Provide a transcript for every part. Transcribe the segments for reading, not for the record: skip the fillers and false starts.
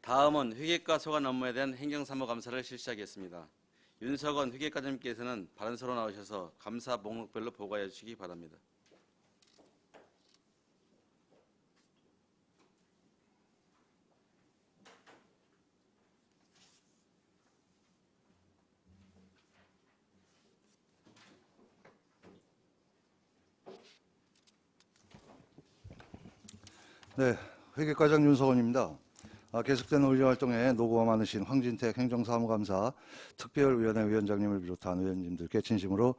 다음은 회계과 소관 업무에 대한 행정사무감사를 실시하겠습니다. 윤석원 회계과장님께서는 발언서로 나오셔서 감사 목록별로 보고해 주시기 바랍니다. 네, 회계과장 윤석원입니다. 계속되는 의료활동에 노고가 많으신 황진택 행정사무감사 특별위원회 위원장님을 비롯한 의원님들께 진심으로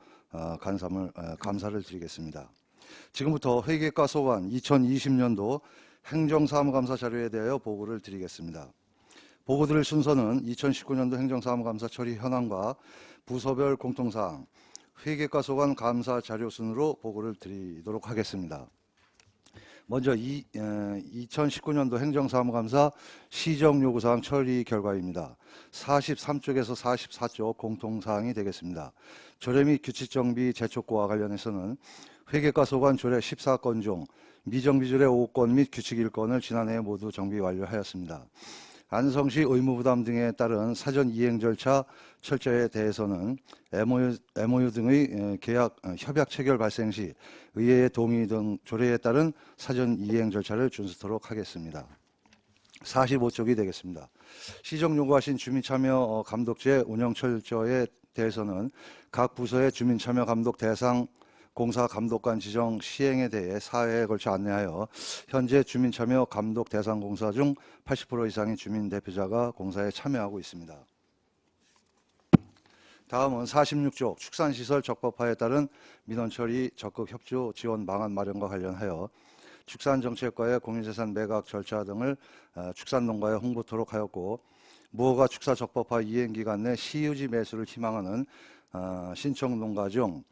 감사를 드리겠습니다. 지금부터 회계과 소관 2020년도 행정사무감사 자료에 대하여 보고를 드리겠습니다. 보고 드릴 순서는 2019년도 행정사무감사 처리 현황과 부서별 공통사항, 회계과 소관 감사 자료 순으로 보고를 드리도록 하겠습니다. 먼저 2019년도 행정사무감사 시정요구사항 처리 결과입니다. 43쪽에서 44쪽 공통사항이 되겠습니다. 조례 및 규칙정비 재촉구와 관련해서는 회계과 소관 조례 14건 중 미정비 조례 5건 및 규칙 1건을 지난해 모두 정비 완료하였습니다. 안성시 의무부담 등에 따른 사전 이행 절차 철저에 대해서는 MOU 등의 계약 협약 체결 발생 시 의회의 동의 등 조례에 따른 사전 이행 절차를 준수토록 하겠습니다. 45쪽이 되겠습니다. 시정 요구하신 주민참여 감독제 운영 철저에 대해서는 각 부서의 주민참여 감독 대상 공사 감독관 지정 시행에 대해 4회에 걸쳐 안내하여 현재 주민참여 감독 대상 공사 중 80% 이상의 주민 대표자가 공사에 참여하고 있습니다. 다음은 46쪽 축산시설 적법화에 따른 민원 처리 적극 협조 지원 방안 마련과 관련하여 축산정책과의 공유재산 매각 절차 등을 축산농가에 홍보토록 하였고, 무허가 축사 적법화 이행기간 내 시유지 매수를 희망하는 신청 농가 중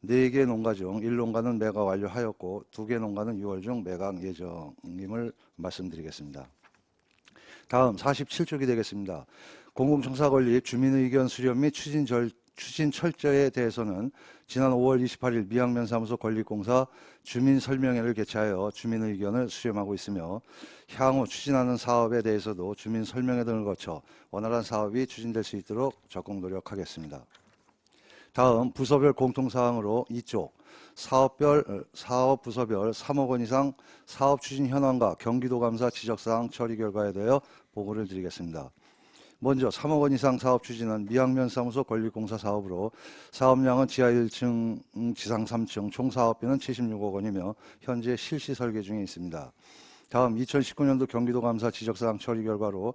4개 농가 중 1농가는 매각 완료하였고 2개 농가는 6월 중 매각 예정임을 말씀드리겠습니다. 다음 47쪽이 되겠습니다. 공공청사 건립 주민의견 수렴 및 추진 철저에 대해서는 지난 5월 28일 미양면사무소 건립공사 주민설명회를 개최하여 주민의견을 수렴하고 있으며 향후 추진하는 사업에 대해서도 주민설명회 등을 거쳐 원활한 사업이 추진될 수 있도록 적극 노력하겠습니다. 다음 부서별 공통사항으로 2쪽 사업 부서별 3억 원 이상 사업 추진 현황과 경기도감사 지적사항 처리 결과에 대하여 보고를 드리겠습니다. 먼저 3억 원 이상 사업 추진은 미양면사무소 건립공사 사업으로 사업량은 지하 1층, 지상 3층, 총 사업비는 76억 원이며 현재 실시 설계 중에 있습니다. 다음 2019년도 경기도감사 지적사항 처리 결과로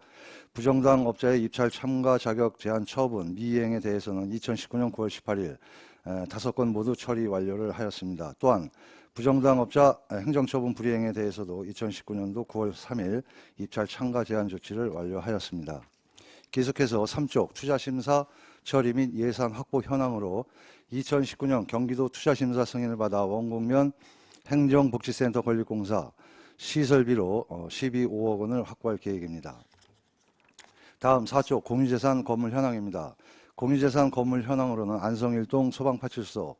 부정당 업자의 입찰 참가 자격 제한 처분 미이행에 대해서는 2019년 9월 18일 5건 모두 처리 완료를 하였습니다. 또한 부정당 업자 행정처분 불이행에 대해서도 2019년도 9월 3일 입찰 참가 제한 조치를 완료하였습니다. 계속해서 3쪽 투자심사 처리 및 예산 확보 현황으로 2019년 경기도 투자심사 승인을 받아 원곡면 행정복지센터 건립공사 시설비로 12억 원을 확보할 계획입니다. 다음 4쪽 공유재산 건물 현황입니다. 공유재산 건물 현황으로는 안성일동 소방파출소,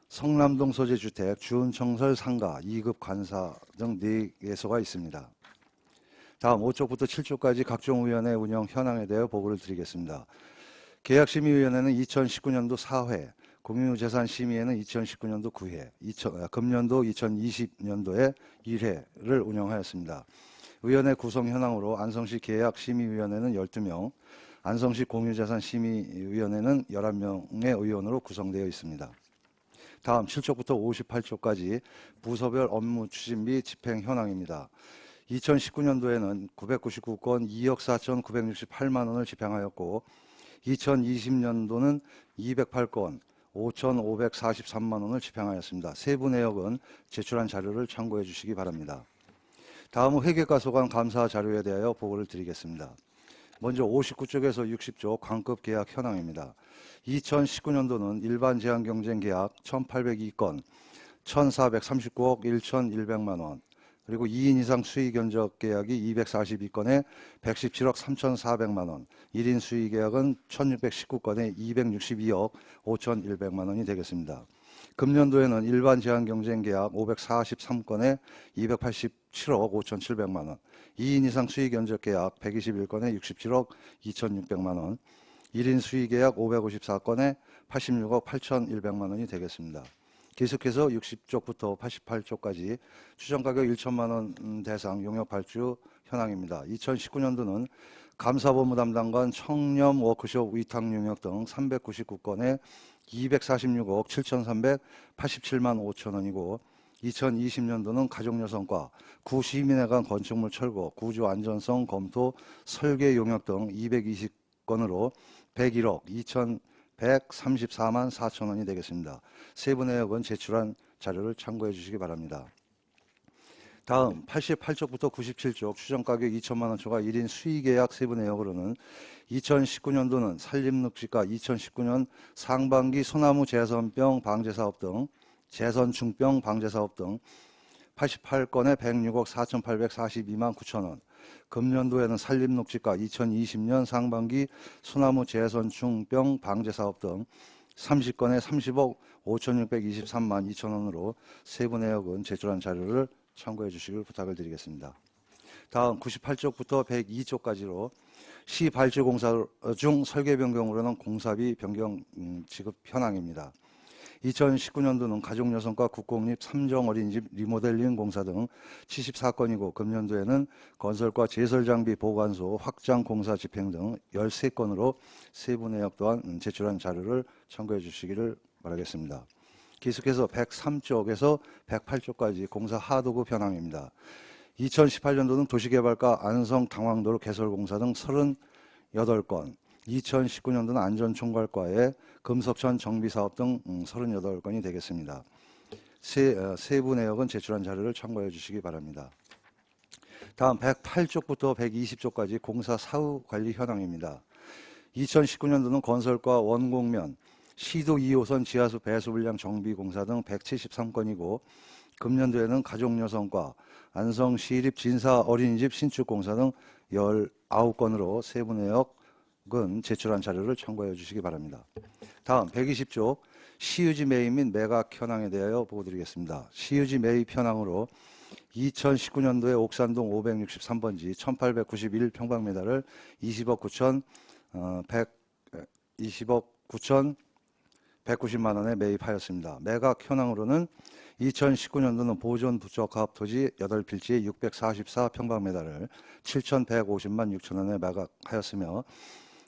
성남동 소재주택, 주은청설 상가, 2급 관사 등 4개소가 있습니다. 다음 5쪽부터 7쪽까지 각종 위원회 운영 현황에 대해 보고를 드리겠습니다. 계약심의위원회는 2019년도 4회, 공유재산심의회는 2019년도 9회, 금년도 2020년도에 1회를 운영하였습니다. 위원회 구성 현황으로 안성시 계약심의위원회는 12명, 안성시 공유재산심의위원회는 11명의 의원으로 구성되어 있습니다. 다음 7쪽부터 58쪽까지 부서별 업무 추진 및 집행 현황입니다. 2019년도에는 999건 2억 4,968만 원을 집행하였고 2020년도는 208건 5,543만 원을 집행하였습니다. 세부 내역은 제출한 자료를 참고해 주시기 바랍니다. 다음은 회계과 소관 감사 자료에 대하여 보고를 드리겠습니다. 먼저 59쪽에서 60쪽 광급 계약 현황입니다. 2019년도는 일반 제한 경쟁 계약 1,802건, 1,439억 1,100만 원, 그리고 2인 이상 수의 견적 계약이 242건에 117억 3,400만 원, 1인 수의 계약은 1,619건에 262억 5,100만 원이 되겠습니다. 금년도에는 일반 제한 경쟁 계약 543건에 287억 5,700만 원, 2인 이상 수의 견적 계약 121건에 67억 2,600만 원, 1인 수의 계약 554건에 86억 8,100만 원이 되겠습니다. 계속해서 60쪽부터 88쪽까지 추정가격 1천만 원 대상 용역 발주 현황입니다. 2019년도는 감사본부 담당관 청렴 워크숍 위탁 용역 등 399건에 246억 7,387만 5천 원이고 2020년도는 가족여성과 구시민회관 건축물 철거, 구조 안전성 검토, 설계 용역 등 220건으로 101억 2,134만 4천 원이 되겠습니다. 세부 내역은 제출한 자료를 참고해 주시기 바랍니다. 다음 88쪽부터 97쪽 추정가격 2천만 원 초과 1인 수의계약 세부 내역으로는 2019년도는 산림녹지과 2019년 상반기 소나무 재선병 방제사업 등 재선충병 방제사업 등 88건에 106억 4,842만 9천 원, 금년도에는 산림녹지과 2020년 상반기 소나무 재선충병 방제사업 등 30건에 30억 5,623만 2천 원으로 세부 내역은 제출한 자료를 참고해 주시길 부탁을 드리겠습니다. 다음 98쪽부터 102쪽까지로 시 발주공사 중 설계 변경으로는 공사비 변경 지급 현황입니다. 2019년도는 가족여성과 국공립 3정 어린이집 리모델링 공사 등 74건이고 금년도에는 건설과 제설장비 보관소 확장 공사 집행 등 13건으로 세부 내역 또한 제출한 자료를 참고해 주시기를 바라겠습니다. 계속해서 103쪽에서 108쪽까지 공사 하도급 현황입니다. 2018년도는 도시개발과 안성 당황도로 개설공사 등 38건, 2019년도는 안전총괄과의 금석천 정비사업 등 38건이 되겠습니다. 세부 내역은 제출한 자료를 참고해 주시기 바랍니다. 다음 108쪽부터 120쪽까지 공사 사후 관리 현황입니다. 2019년도는 건설과 원곡면, 시도 2호선 지하수 배수 물량 정비 공사 등 173건이고 금년도에는 가족여성과 안성 시립 진사 어린이집 신축 공사 등 19건으로 세부 내역은 제출한 자료를 참고해 주시기 바랍니다. 다음 120쪽 시유지 매입 및 매각 현황에 대하여 보고드리겠습니다. 시유지 매입 현황으로 2019년도에 옥산동 563번지 1891평방미터를 20억 9천 190만 원에 매입하였습니다. 매각 현황으로는 2019년도는 보존 부적합 토지 8필지 644평방미터를 7,150만 6천 원에 매각하였으며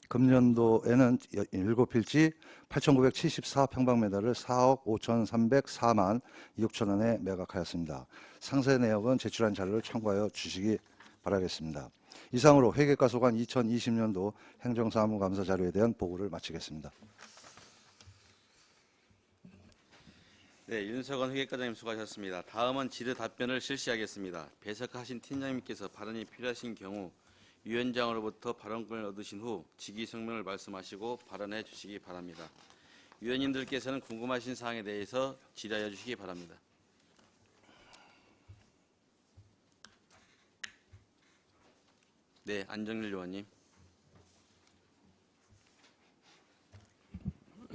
금년도에는 7필지 8,974평방미터를 4억 5,304만 6천 원에 매각하였습니다. 상세 내역은 제출한 자료를 참고하여 주시기 바라겠습니다. 이상으로 회계과 소관 2020년도 행정사무감사 자료에 대한 보고를 마치겠습니다. 네, 윤석원 회계과장님 수고하셨습니다. 다음은 질의 답변을 실시하겠습니다. 배석하신 팀장님께서 발언이 필요하신 경우 위원장으로부터 발언권을 얻으신 후 직위성명을 말씀하시고 발언해 주시기 바랍니다. 위원님들께서는 궁금하신 사항에 대해서 질의하여 주시기 바랍니다. 네, 안정일 의원님.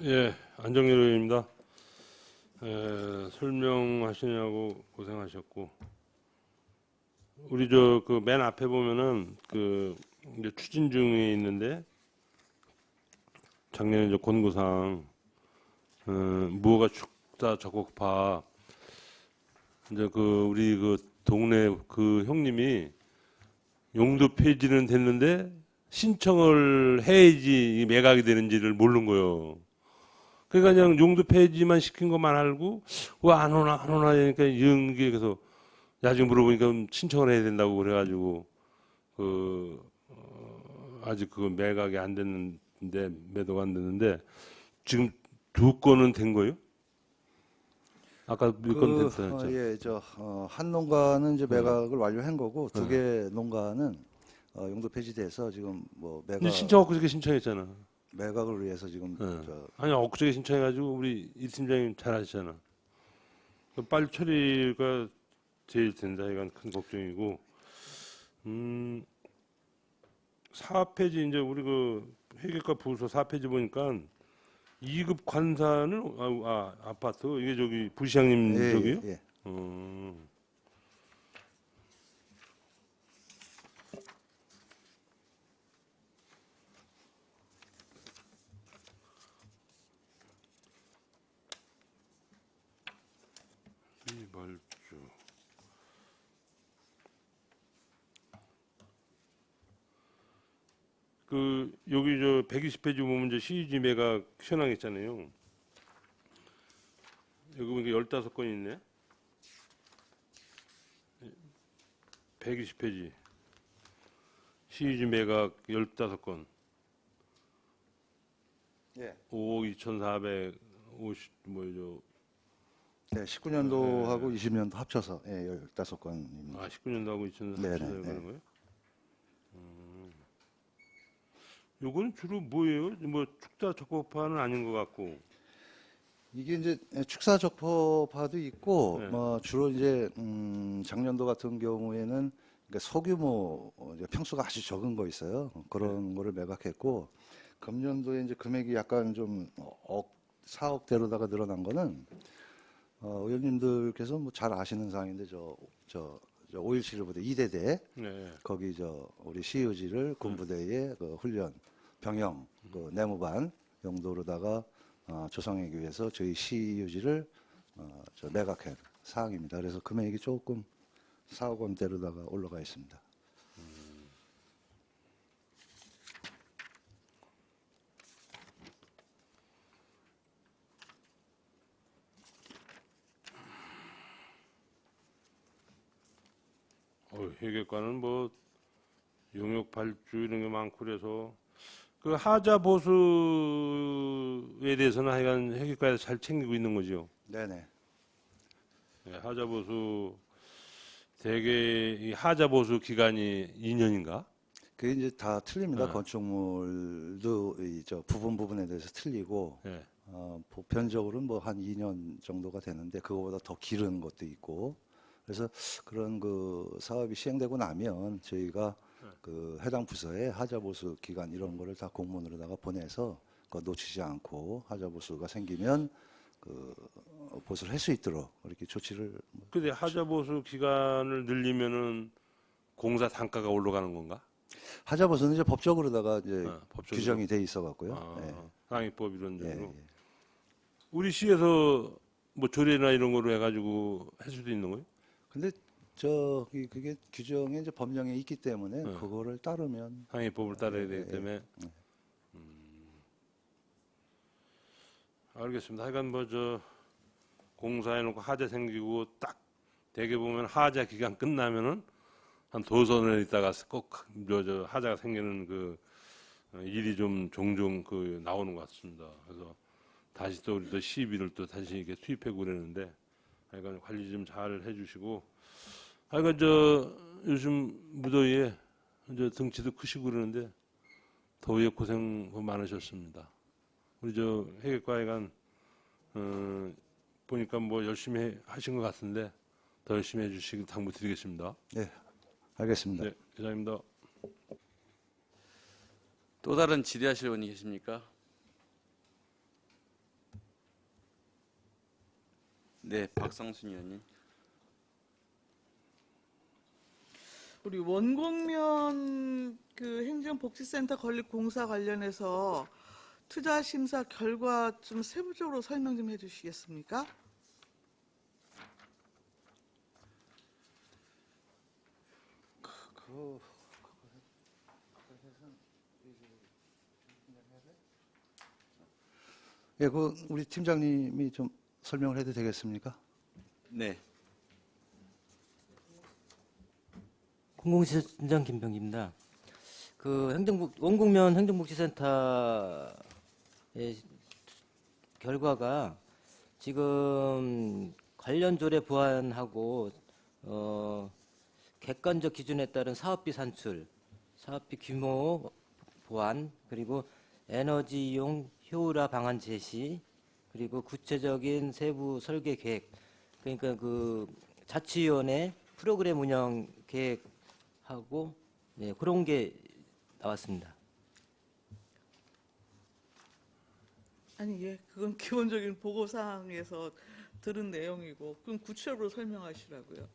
예, 안정일 의원입니다. 설명하시냐고 고생하셨고, 우리 그 맨 앞에 보면은 이제 추진 중에 있는데 작년에 이제 권고사항 무허가 축사 적극파 이제 우리 동네 형님이 용도 폐지는 됐는데 신청을 해야지 매각이 되는지를 모르는 거예요. 그러니까 그냥 용도 폐지만 시킨 것만 알고 왜 안 오나 하니까 이게 그래서 나중에 물어보니까 신청을 해야 된다고 그래가지고 아직 매각이 안 됐는데 매도가 안 됐는데 지금 2건은 된 거예요? 아까 몇 건 됐다 했죠? 예, 한 농가는 이제 매각을 완료한 거고 2개 농가는 용도 폐지돼서 지금 뭐 근데 신청하고 그렇게 신청했잖아. 매각을 위해서 지금 아니 엊그저께 신청해가지고 우리 이 팀장님 잘하시잖아. 빨리 처리가 제일 된다 이건 큰 걱정이고 4페이지 이제 우리 회계과 부서 4페이지 보니까 2급 관사는 아파트 이게 저기 부시장님 예, 저기요? 예. 이발주. 그 여기 저 120페이지 보면 이제 시유지 매각 현황했잖아요. 여기 보니까 15건 있네. 120페이지. 시유지 매각 15건. 예. 5억 2,450 뭐죠? 네, 19년도하고 20년도 합쳐서 예, 15건입니다. 19년도하고 2000년 네네, 합쳐서 네. 하는 거예요? 요거는 주로 뭐예요? 뭐 축사 적법화는 아닌 것 같고. 이게 이제 축사 적법화도 있고 네. 주로 이제 작년도 같은 경우에는 그러니까 소규모 이제 평수가 아주 적은 거 있어요. 그런 거를 매각했고 금년도에 이제 금액이 약간 좀 4억대로다가 늘어난 거는 의원님들께서 뭐 잘 아시는 사항인데 저 5.17 부대 2대대 네. 거기 우리 시유지를 군부대의 그 훈련 병영 그 내무반 용도로다가 조성하기 위해서 저희 시유지를 매각한 사항입니다. 그래서 금액이 조금 4억 원대로다가 올라가 있습니다. 회계과는 뭐 용역 발주 이런 게 많고 그래서 그 하자 보수에 대해서는 하여간 회계과에서 잘 챙기고 있는 거죠. 네네. 네, 하자 보수 대개 이 하자 보수 기간이 2년인가? 그게 이제 다 틀립니다. 네. 건축물도 저 부분에 대해서 틀리고 네. 보편적으로는 뭐 한 2년 정도가 되는데 그거보다 더 길은 것도 있고 그래서 그런 그 사업이 시행되고 나면 저희가 그 해당 부서에 하자보수 기간 이런 거를 다 공문으로다가 보내서 그거 놓치지 않고 하자보수가 생기면 그 보수를 할 수 있도록 이렇게 조치를 근데 하자 보수 기간을 늘리면은 공사 단가가 올라가는 건가? 하자보수는 이제 법적으로다가 이제 법적으로? 규정이 돼 있어 갖고요. 예. 상위법 이런 예, 쪽으로. 예. 우리 시에서 뭐 조례나 이런 거로 해가지고 할 수도 있는 거예요? 근데 그게 규정에 이제 법령에 있기 때문에 그거를 따르면 상위법을 따라야 되기 예, 때문에. 알겠습니다. 하여간 뭐 저 공사해놓고 하자 생기고 딱 대개 보면 하자 기간 끝나면은 한 도서관에 있다가 꼭 저 하자가 생기는 그 일이 좀 종종 그 나오는 것 같습니다. 그래서 다시 또 우리 또 시비를 또 다시 이렇게 투입하고 그러는데 하여간 관리 좀 잘 해주시고 하여간 저 요즘 무더위에 이제 등치도 크시고 그러는데 더위에 고생 많으셨습니다. 우리 저 회계과 하여간 보니까 뭐 열심히 하신 것 같은데 더 열심히 해주시길 당부드리겠습니다. 네, 알겠습니다. 네, 이상입니다. 또 다른 질의하실 분이 계십니까? 네, 박상순 의원님. 우리 원곡면 그 행정복지센터 건립 공사 관련해서 투자 심사 결과 좀 세부적으로 설명 좀 해주시겠습니까? 예, 그 우리 팀장님이 좀 설명을 해도 되겠습니까? 네, 공공시설팀장 김병기입니다. 그 원곡면 행정복지센터의 결과가 지금 관련 조례 보완하고 객관적 기준에 따른 사업비 산출, 사업비 규모 보완, 그리고 에너지 이용 효율화 방안 제시, 그리고 구체적인 세부 설계 계획, 그러니까 그 자치위원회 프로그램 운영 계획하고 네, 그런 게 나왔습니다. 아니, 예, 그건 기본적인 보고사항에서 들은 내용이고, 그럼 구체적으로 설명하시라고요.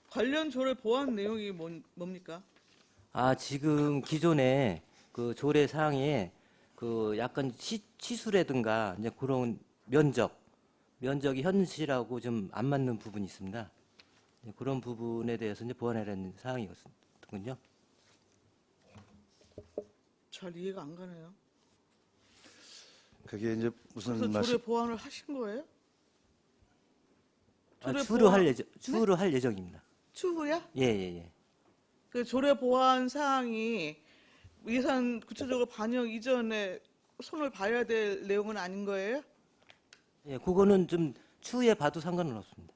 관련 조례 보완 내용이 뭡니까? 지금 기존에 그 조례 사항에 그 약간 시수라든가 이제 그런 면적이 현실하고 좀 안 맞는 부분이 있습니다. 네, 그런 부분에 대해서 이제 보완하려는 사항이었군요. 잘 이해가 안 가네요. 그게 이제 무슨 그래서 말씀? 조례 보완을 하신 거예요? 조례 추후로 보완- 할 예정입니다. 추후야? 예, 예, 예. 그 조례 보완 사항이 예산 구체적으로 반영 이전에 손을 봐야 될 내용은 아닌 거예요? 예, 그거는 좀 추후에 봐도 상관은 없습니다.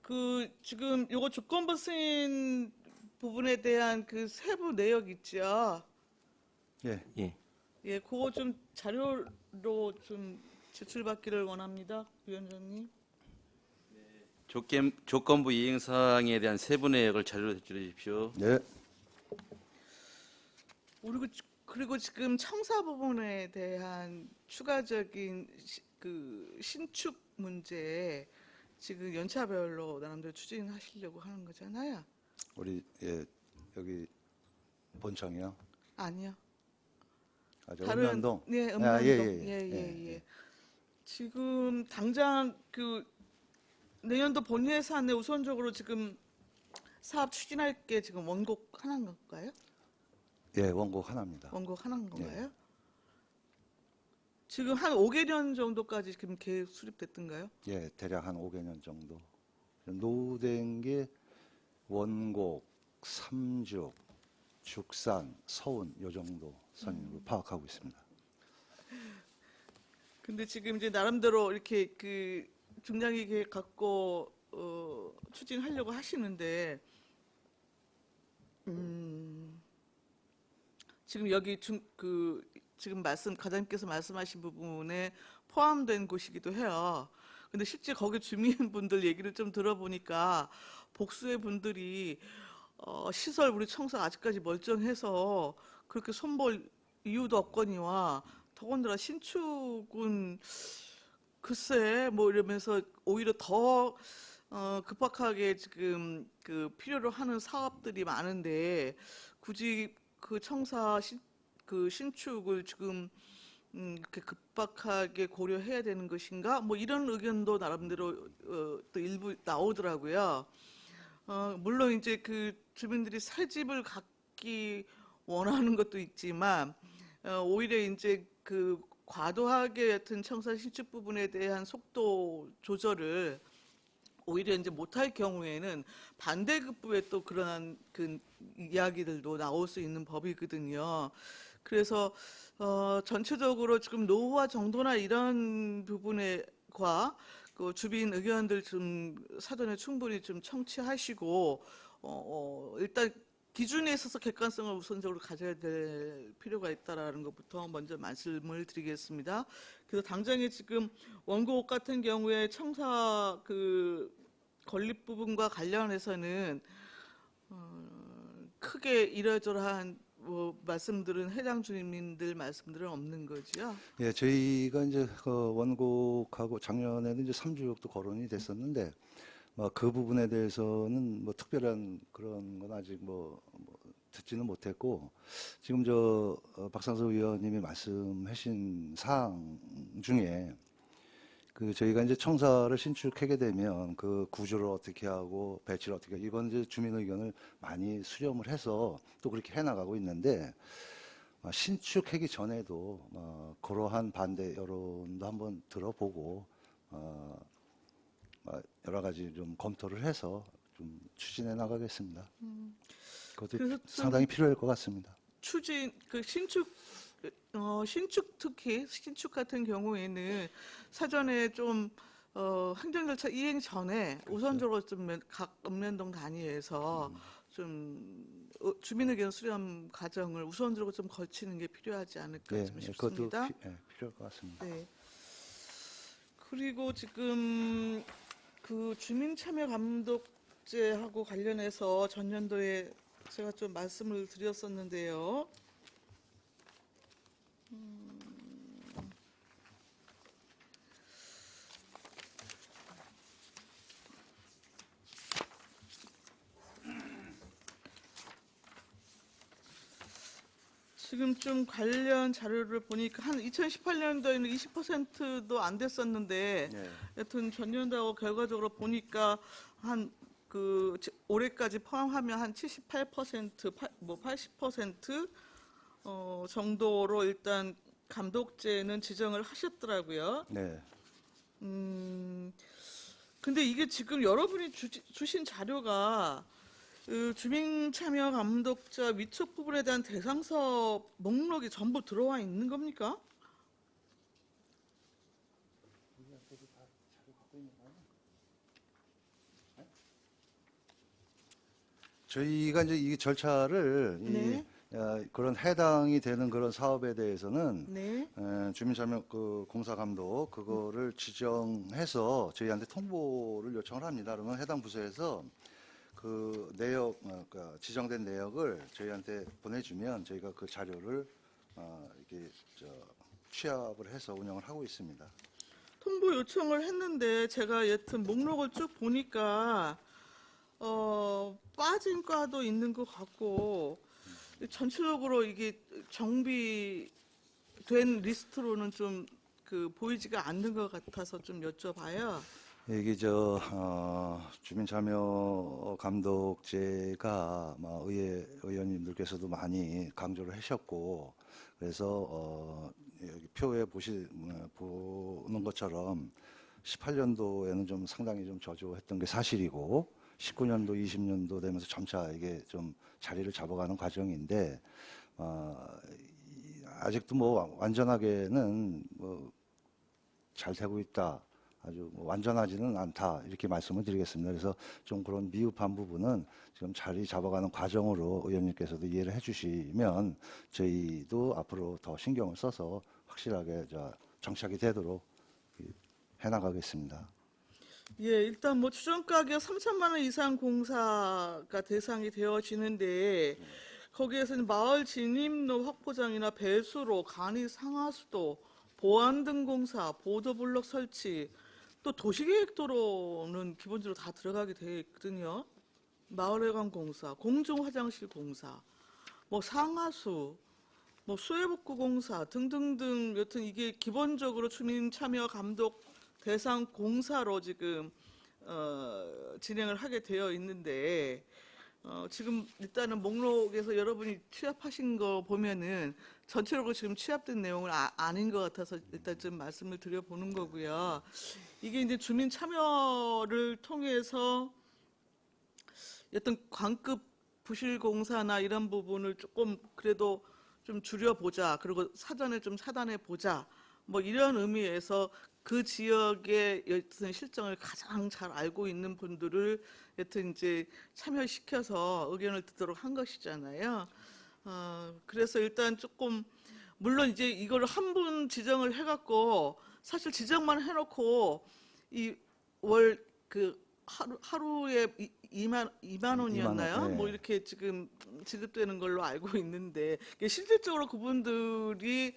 그 지금 요거 조건부 승인 부분에 대한 그 세부 내역 있죠? 예, 예. 예, 그거 좀 자료로 좀 제출받기를 원합니다, 위원장님. 조건부 이행 사항에 대한 세부 내역을 자료로 제출해 주십시오. 네, 그리고 지금 청사 부분에 대한 추가적인 그 신축 문제 지금 연차별로 나름대로 추진하시려고 하는 거잖아요. 우리 여기 본청이요. 아니요. 음면동. 네, 아, 음면동. 예. 예. 지금 당장 그 내년도 본 예산에 우선적으로 지금 사업 추진할 게 지금 원곡 하나인 건가요? 예, 원곡 하나입니다. 원곡 하나인 건가요? 지금 한 5개년 정도까지 지금 계획 수립됐던가요? 예, 대략 한 5개년 정도. 노후된 게 원곡, 삼죽, 죽산, 서운 요 정도 선으로 파악하고 있습니다. 근데 지금 이제 나름대로 이렇게 그 중장기 계획 갖고 추진하려고 하시는데 지금 여기 지금 과장님께서 말씀하신 부분에 포함된 곳이기도 해요. 근데 실제 거기 주민분들 얘기를 좀 들어보니까 복수의 분들이 시설 우리 청사 아직까지 멀쩡해서 그렇게 손볼 이유도 없거니와 더군다나 신축은 글쎄 뭐 이러면서 오히려 더 급박하게 지금 그 필요로 하는 사업들이 많은데 굳이 그 청사 그 신축을 지금 이렇게 급박하게 고려해야 되는 것인가? 뭐 이런 의견도 나름대로 또 일부 나오더라고요. 물론 이제 그 주민들이 새 집을 갖기 원하는 것도 있지만 오히려 이제 그 과도하게 여튼 청사 신축 부분에 대한 속도 조절을 오히려 이제 못할 경우에는 반대급부에 또 그러한 그 이야기들도 나올 수 있는 법이거든요. 그래서 전체적으로 지금 노후화 정도나 이런 부분에과 그 주민 의견들 좀 사전에 충분히 좀 청취하시고 일단 기준에 있어서 객관성을 우선적으로 가져야 될 필요가 있다라는 것부터 먼저 말씀을 드리겠습니다. 그래서 당장에 지금 원곡 같은 경우에 청사 그 건립 부분과 관련해서는 크게 이러저러한 뭐 말씀들은 해당 주민들 말씀들은 없는 거죠. 예, 저희가 이제 그 원곡하고 작년에는 이제 삼주역도 거론이 됐었는데 그 부분에 대해서는 뭐 특별한 그런 건 아직 뭐 듣지는 못했고 지금 박상수 의원님이 말씀하신 사항 중에 그 저희가 이제 청사를 신축하게 되면 그 구조를 어떻게 하고 배치를 어떻게 하고 이건 이제 주민 의견을 많이 수렴을 해서 또 그렇게 해나가고 있는데 신축하기 전에도 그러한 반대 여론도 한번 들어보고 여러 가지 좀 검토를 해서 좀 추진해 나가겠습니다. 그것도 그래서 좀 상당히 필요할 것 같습니다. 추진 그 신축 특히 신축 같은 경우에는 사전에 좀 행정 절차 이행 전에 우선적으로 좀 각 읍면동 단위에서 좀 주민 의견 수렴 과정을 우선적으로 좀 거치는 게 필요하지 않을까 좀 그것도 싶습니다. 필요할 것 같습니다. 네. 그리고 지금 그 주민 참여 감독제하고 관련해서 전년도에 제가 좀 말씀을 드렸었는데요. 지금 좀 관련 자료를 보니까 한 2018년도에는 20%도 안 됐었는데 네. 여튼 전년도하고 결과적으로 보니까 한 올해까지 포함하면 한 78%, 뭐 80% 정도로 일단 감독제는 지정을 하셨더라고요. 네. 근데 이게 지금 여러분이 주신 자료가 주민 참여 감독자 위촉 부분에 대한 대상 사업 목록이 전부 들어와 있는 겁니까? 저희가 이제 이 절차를 네. 그런 해당이 되는 그런 사업에 대해서는 네. 주민참여 그 공사 감독 그거를 지정해서 저희한테 통보를 요청을 합니다. 그러면 해당 부서에서 그 내역, 그러니까 지정된 내역을 저희한테 보내주면 저희가 그 자료를 이렇게 취합을 해서 운영을 하고 있습니다. 통보 요청을 했는데 제가 여튼 목록을 쭉 보니까 빠진 과도 있는 것 같고 전체적으로 이게 정비된 리스트로는 좀 보이지가 않는 것 같아서 좀 여쭤봐요. 이게 주민참여 감독제가 의회 의원님들께서도 많이 강조를 하셨고 그래서 여기 표에 보는 것처럼 18년도에는 좀 상당히 좀 저조했던 게 사실이고 19년도, 20년도 되면서 점차 이게 좀 자리를 잡아가는 과정인데 아직도 뭐 완전하게는 잘 되고 있다. 아주 완전하지는 않다 이렇게 말씀을 드리겠습니다. 그래서 좀 그런 미흡한 부분은 지금 자리 잡아가는 과정으로 의원님께서도 이해를 해주시면 저희도 앞으로 더 신경을 써서 확실하게 정착이 되도록 해나가겠습니다. 예, 일단 뭐 추정 가격 3천만 원 이상 공사가 대상이 되어지는데 거기에서는 마을 진입로 확보장이나 배수로, 간이 상하수도, 보안 등 공사, 보도블록 설치, 또 도시계획도로는 기본적으로 다 들어가게 되어 있거든요. 마을회관 공사, 공중화장실 공사, 뭐 상하수, 뭐 수해복구 공사 등등등 여튼 이게 기본적으로 주민 참여 감독 대상 공사로 지금 진행을 하게 되어 있는데 지금 일단은 목록에서 여러분이 취합하신 거 보면은 전체적으로 지금 취합된 내용은 아닌 것 같아서 일단 좀 말씀을 드려보는 거고요. 이게 이제 주민 참여를 통해서 어떤 관급 부실 공사나 이런 부분을 조금 그래도 좀 줄여보자. 그리고 사전에 좀 차단해 보자. 뭐 이런 의미에서 그 지역의 여튼 실정을 가장 잘 알고 있는 분들을 여튼 이제 참여시켜서 의견을 듣도록 한 것이잖아요. 그래서 일단 조금 물론 이제 이걸 한 분 지정을 해갖고 사실 지정만 해놓고 이 월 하루에 2만 원이었나요? 2만 원, 네. 뭐 이렇게 지금 지급되는 걸로 알고 있는데 이게 실질적으로 그분들이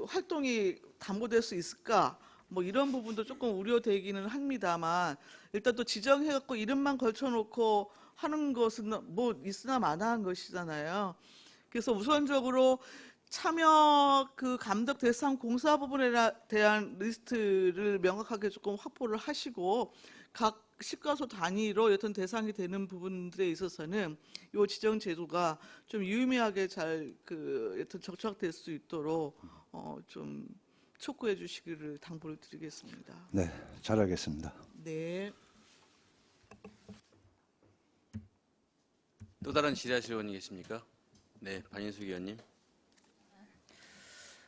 활동이 담보될 수 있을까? 뭐 이런 부분도 조금 우려되기는 합니다만 일단 또 지정해갖고 이름만 걸쳐놓고 하는 것은 뭐 있으나 마나한 것이잖아요. 그래서 우선적으로 참여 감독 대상 공사 부분에 대한 리스트를 명확하게 조금 확보를 하시고 각 시가소 단위로 여튼 대상이 되는 부분들에 있어서는 이 지정 제도가 좀 유의미하게 잘 여튼 정착될 수 있도록 좀 촉구해 주시기를 당부를 드리겠습니다. 네, 잘하겠습니다. 네. 또 다른 질의하실 의원이 계십니까? 네, 반인숙 의원님.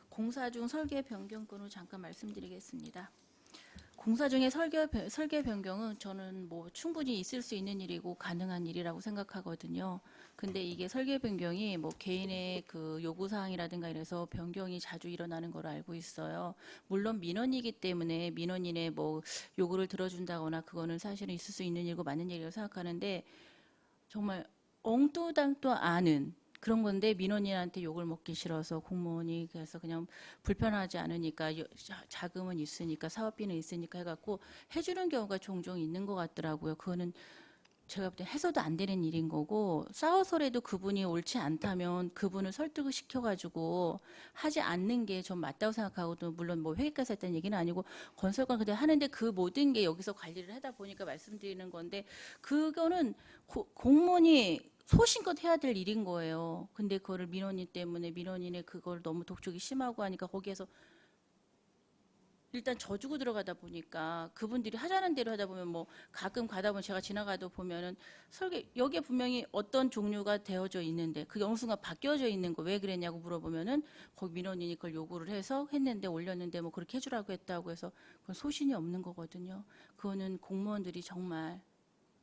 공사 중 설계 변경권을 잠깐 말씀드리겠습니다. 공사 중에 설계 변경은 저는 뭐 충분히 있을 수 있는 일이고 가능한 일이라고 생각하거든요. 근데 이게 설계 변경이 뭐 개인의 요구 사항이라든가 이래서 변경이 자주 일어나는 걸로 알고 있어요. 물론 민원이기 때문에 민원인의 뭐 요구를 들어준다거나 그거는 사실은 있을 수 있는 일이고 맞는 일이라고 생각하는데 정말 엉뚱당도 아는 그런 건데 민원인한테 욕을 먹기 싫어서 공무원이 그래서 그냥 불편하지 않으니까 자금은 있으니까 사업비는 있으니까 해갖고 해주는 경우가 종종 있는 것 같더라고요. 그거는 제가 볼 때 해서도 안 되는 일인 거고 싸워서라도 그분이 옳지 않다면 그분을 설득을 시켜가지고 하지 않는 게 좀 맞다고 생각하고도 물론 뭐 회계까지 했다는 얘기는 아니고 건설관 그대로 하는데 그 모든 게 여기서 관리를 하다 보니까 말씀드리는 건데 그거는 공무원이 소신껏 해야 될 일인 거예요. 근데 그거를 민원인 때문에 민원인의 그걸 너무 독촉이 심하고 하니까 거기에서 일단 져주고 들어가다 보니까 그분들이 하자는 대로 하다 보면 뭐 가끔 가다 보면 제가 지나가다 보면은 설계 여기에 분명히 어떤 종류가 되어져 있는데 그게 어느 순간 바뀌어져 있는 거 왜 그랬냐고 물어보면은 거기 민원인이 그걸 요구를 해서 했는데 올렸는데 뭐 그렇게 해주라고 했다고 해서 그건 소신이 없는 거거든요. 그거는 공무원들이 정말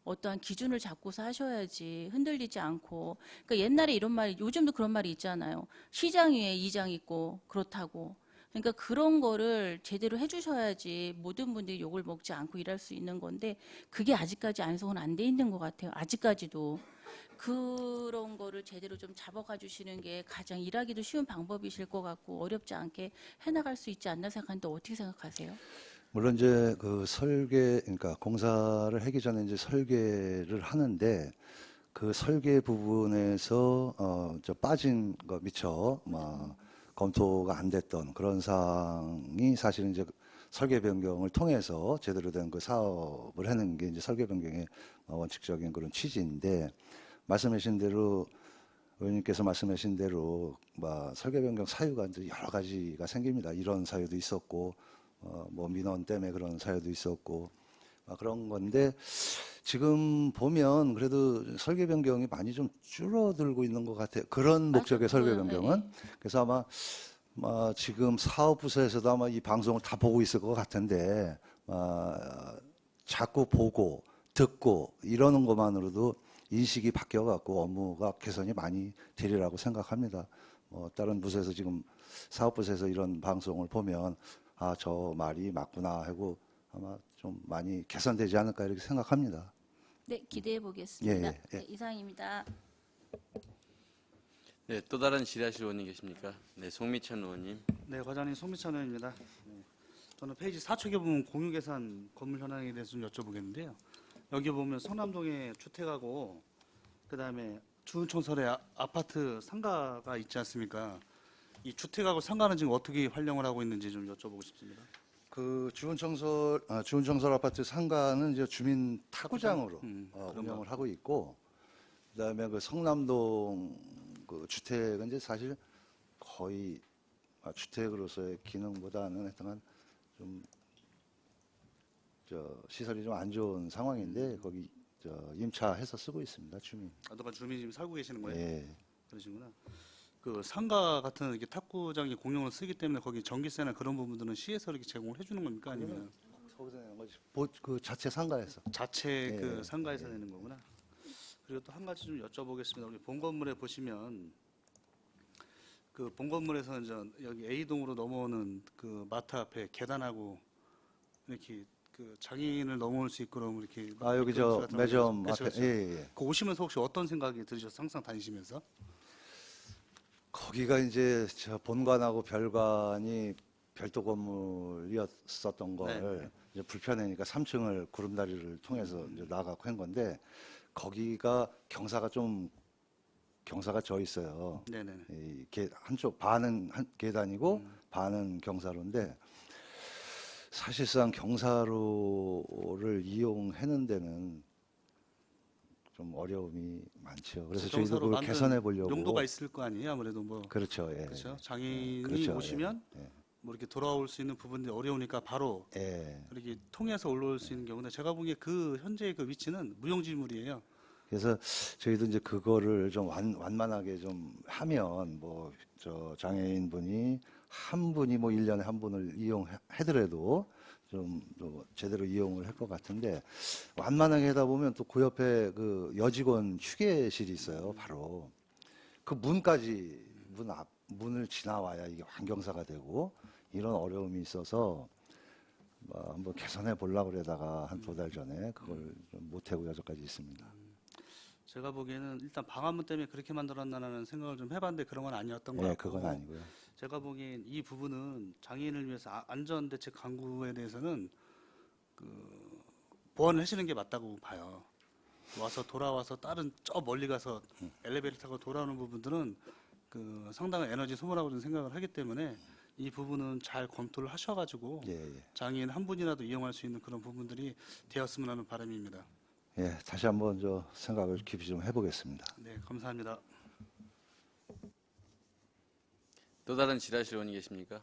어떠한 기준을 잡고서 하셔야지 흔들리지 않고 그러니까 옛날에 이런 말이 요즘도 그런 말이 있잖아요. 시장 위에 이장 있고 그렇다고 그러니까 그런 거를 제대로 해주셔야지 모든 분들이 욕을 먹지 않고 일할 수 있는 건데 그게 아직까지 안성은 안 돼 있는 것 같아요. 아직까지도 그런 거를 제대로 좀 잡아가 주시는 게 가장 일하기도 쉬운 방법이실 것 같고 어렵지 않게 해나갈 수 있지 않나 생각하는데 어떻게 생각하세요? 물론 이제 그 설계, 그러니까 공사를 하기 전에 이제 설계를 하는데 그 설계 부분에서 저 빠진 거 미처 검토가 안 됐던 그런 사항이 사실은 이제 설계 변경을 통해서 제대로 된 그 사업을 하는 게 이제 설계 변경의 원칙적인 그런 취지인데 말씀하신 대로 의원님께서 말씀하신 대로 설계 변경 사유가 이제 여러 가지가 생깁니다. 이런 사유도 있었고 뭐 민원 때문에 그런 사유도 있었고 그런 건데 지금 보면 그래도 설계 변경이 많이 좀 줄어들고 있는 것 같아요. 그런 목적의 설계 변경은. 그래서 아마 지금 사업부서에서도 아마 이 방송을 다 보고 있을 것 같은데 자꾸 보고 듣고 이러는 것만으로도 인식이 바뀌어갖고 업무가 개선이 많이 되리라고 생각합니다. 다른 부서에서 지금 사업부서에서 이런 방송을 보면 저 말이 맞구나 하고 아마 좀 많이 개선되지 않을까 이렇게 생각합니다. 네, 기대해 보겠습니다. 예. 네, 이상입니다. 네, 또 다른 질의하실 의원님 계십니까? 네, 송미천 의원님. 네, 과장님 송미찬 의원입니다. 네, 저는 페이지 4쪽에 보면 공유 계산 건물 현황에 대해서 좀 여쭤보겠는데요. 여기 보면 성남동에 주택하고 그다음에 주은청설에 아파트 상가가 있지 않습니까? 이 주택하고 상가는 지금 어떻게 활용을 하고 있는지 좀 여쭤보고 싶습니다. 그 주은청설 아파트 상가는 이제 주민 타구장으로 그런 운영을 하고 있고, 그다음에 그 성남동 그 주택은 이제 사실 거의 주택으로서의 기능보다는 하여튼 좀 시설이 좀 안 좋은 상황인데 거기 임차해서 쓰고 있습니다, 주민. 그동안 주민이 지금 살고 계시는 거예요? 예. 그러시구나. 그 상가 같은 이렇게 탁구장이 공용을 쓰기 때문에 거기 전기세나 그런 부분들은 시에서 이렇게 제공을 해주는 겁니까 아니면 거기서 내는 거지. 그 자체 상가에서. 자체 그 예, 상가에서 내는 거구나. 그리고 또 한 가지 좀 여쭤보겠습니다. 우리 본 건물에 보시면 그 본 건물에서 이제 여기 A동으로 넘어오는 그 마트 앞에 계단하고 이렇게 그 장애인을 넘어올 수 있도록 이렇게 여기 저 매점 그렇죠, 앞에. 그렇죠. 예. 그 오시면서 혹시 어떤 생각이 들으셨어요? 항상 다니시면서? 거기가 이제 저 본관하고 별관이 별도 건물이었었던 걸 네. 이제 불편하니까 3층을 구름다리를 통해서 이제 나가고 한 건데 거기가 경사가 져 있어요. 네네. 한쪽 반은 계단이고 반은 경사로인데 사실상 경사로를 이용하는 데는 좀 어려움이 많죠. 그래서 저희도 그걸 만든 개선해 보려고. 용도가 있을 거 아니에요, 아무래도 뭐. 그렇죠. 예. 그렇죠. 장애인이 그렇죠. 오시면 예. 뭐 이렇게 돌아올 수 있는 부분들이 어려우니까 바로 예. 이렇게 통해서 올라올 수 있는 경우인데 제가 보기에 그 현재의 그 위치는 무용지물이에요. 그래서 저희도 이제 그거를 좀 완만하게 좀 하면 뭐 저 장애인분이 한 분이 뭐 1년에 한 분을 이용하더라도 좀 제대로 이용을 할 것 같은데 완만하게 하다 보면 또 그 옆에 그 여직원 휴게실이 있어요. 바로 그 문까지 문을 지나와야 이게 환경사가 되고 이런 어려움이 있어서 한번 개선해 보려고 그러다가 한 2달 전에 그걸 좀 못하고 여기까지 있습니다. 제가 보기에는 일단 방화문 때문에 그렇게 만들었나라는 생각을 좀 해봤는데 그런 건 아니었던 것 예, 같고 그건 아니고요. 제가 보기엔 이 부분은 장애인을 위해서 안전대책 강구에 대해서는 그 보완을 하시는 게 맞다고 봐요. 돌아와서 다른 저 멀리 가서 엘리베이터 타고 돌아오는 부분들은 그 상당한 에너지 소모라고 저는 생각을 하기 때문에 이 부분은 잘 검토를 하셔가지고 예, 예. 장애인 한 분이라도 이용할 수 있는 그런 부분들이 되었으면 하는 바람입니다. 예, 다시 한번 저 생각을 깊이 좀 해보겠습니다. 네, 감사합니다. 또 다른 질의하실 의원이 계십니까?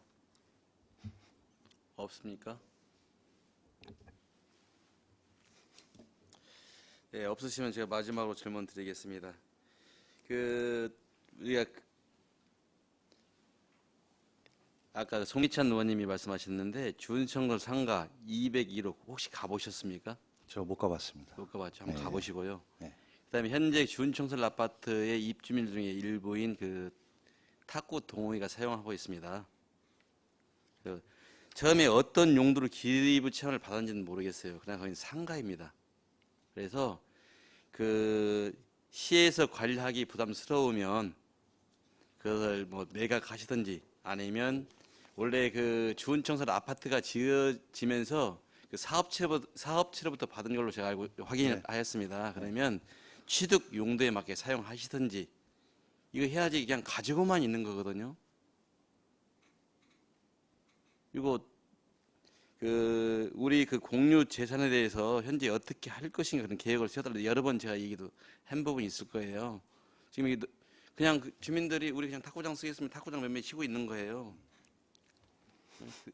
없습니까? 네, 없으시면 제가 마지막으로 질문 드리겠습니다. 우리가 아까 송기찬 의원님이 말씀하셨는데 준청로 상가 201호 혹시 가보셨습니까? 저 못 가봤습니다. 못 가봤죠. 한번 네. 가보시고요. 네. 그다음에 현재 준청설 아파트의 입주민 중에 일부인 그 탁구 동호회가 사용하고 있습니다. 처음에 어떤 용도로 기부 체험을 받았는지는 모르겠어요. 그냥 거기 상가입니다. 그래서 그 시에서 관리하기 부담스러우면 그걸 뭐 매각하시든지 아니면 원래 그 주은청설 아파트가 지어지면서 그 사업체로부터 받은 걸로 제가 알고 확인하였습니다. 그러면 취득 용도에 맞게 사용하시든지 이거 해야지 그냥 가지고만 있는 거거든요. 이거 우리 그 공유 재산에 대해서 현재 어떻게 할 것인가 그런 계획을 세워달라 여러 번 제가 얘기도 한 부분이 있을 거예요. 지금 이게 그냥 주민들이 우리 그냥 탁구장 쓰겠으면 탁구장 몇몇 치고 있는 거예요.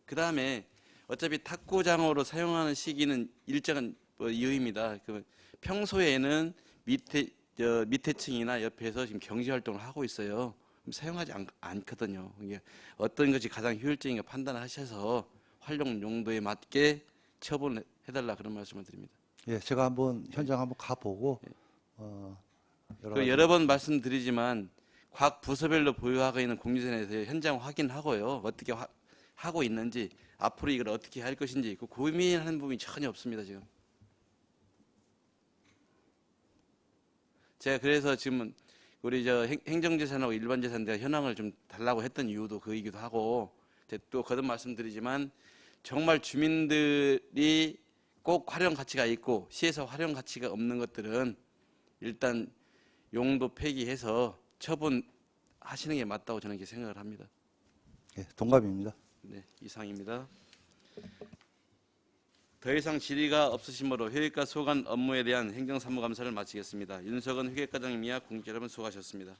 그 다음에 어차피 탁구장으로 사용하는 시기는 일정한 이유입니다. 그 평소에는 밑에 층이나 옆에서 지금 경제 활동을 하고 있어요. 사용하지 않거든요. 이게 어떤 것이 가장 효율적인가 판단하셔서 활용 용도에 맞게 처분을 해달라 그런 말씀을 드립니다. 예, 제가 한번 현장 한번 가보고 여러 번 말씀드리지만 각 부서별로 보유하고 있는 공유재산에 대해 현장 확인하고요. 어떻게 하고 있는지 앞으로 이걸 어떻게 할 것인지 그 고민하는 부분이 전혀 없습니다. 지금 제가 그래서 지금 우리 저 행정재산하고 일반재산 대한 현황을 좀 달라고 했던 이유도 그이기도 하고 또 거듭 말씀드리지만 정말 주민들이 꼭 활용 가치가 있고 시에서 활용 가치가 없는 것들은 일단 용도 폐기해서 처분하시는 게 맞다고 저는 이렇게 생각을 합니다. 예, 동감입니다. 네, 이상입니다. 더 이상 질의가 없으시므로 회의과 소관 업무에 대한 행정사무감사를 마치겠습니다. 윤석은 회계과장님이야 공직 여러분 수고하셨습니다.